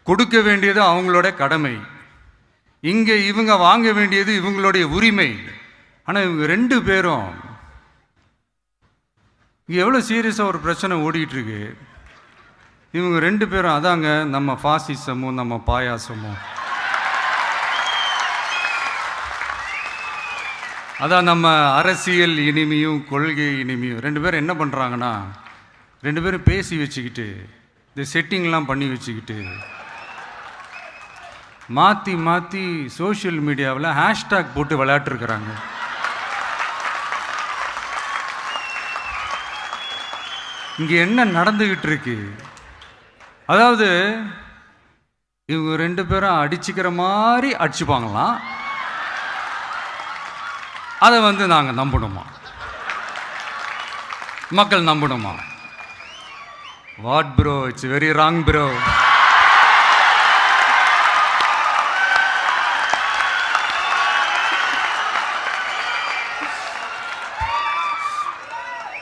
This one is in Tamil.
கொடுக்க வேண்டியது அவங்களோட கடமை. இங்கே இவங்க வாங்க வேண்டியது இவங்களுடைய உரிமை. ஆனால் இவங்க 2 பேரும் இங்கே எவ்வளோ சீரியஸாக ஒரு பிரச்சனை ஓடிக்கிட்டு இருக்கு. இவங்க 2 பேரும் அதாங்க நம்ம ஃபாசிசமும் நம்ம பாயாசமும், அதான் நம்ம அரசியல் இனிமையும் கொள்கை இனிமையும். 2 பேரும் என்ன பண்ணுறாங்கன்னா, 2 பேரும் பேசி வச்சுக்கிட்டு இந்த செட்டிங்லாம் பண்ணி வச்சுக்கிட்டு மாற்றி மாற்றி சோஷியல் மீடியாவில் ஹேஷ்டாக் போட்டு விளையாட்டுருக்குறாங்க. இங்கே என்ன நடந்துக்கிட்டு இருக்கு? அதாவது இவங்க 2 பேரும் அடிச்சுக்கிற மாதிரி அடிச்சுப்பாங்களாம். அதை நாங்கள் நம்பணுமா? மக்கள் நம்பணுமா? What bro, it's very wrong bro.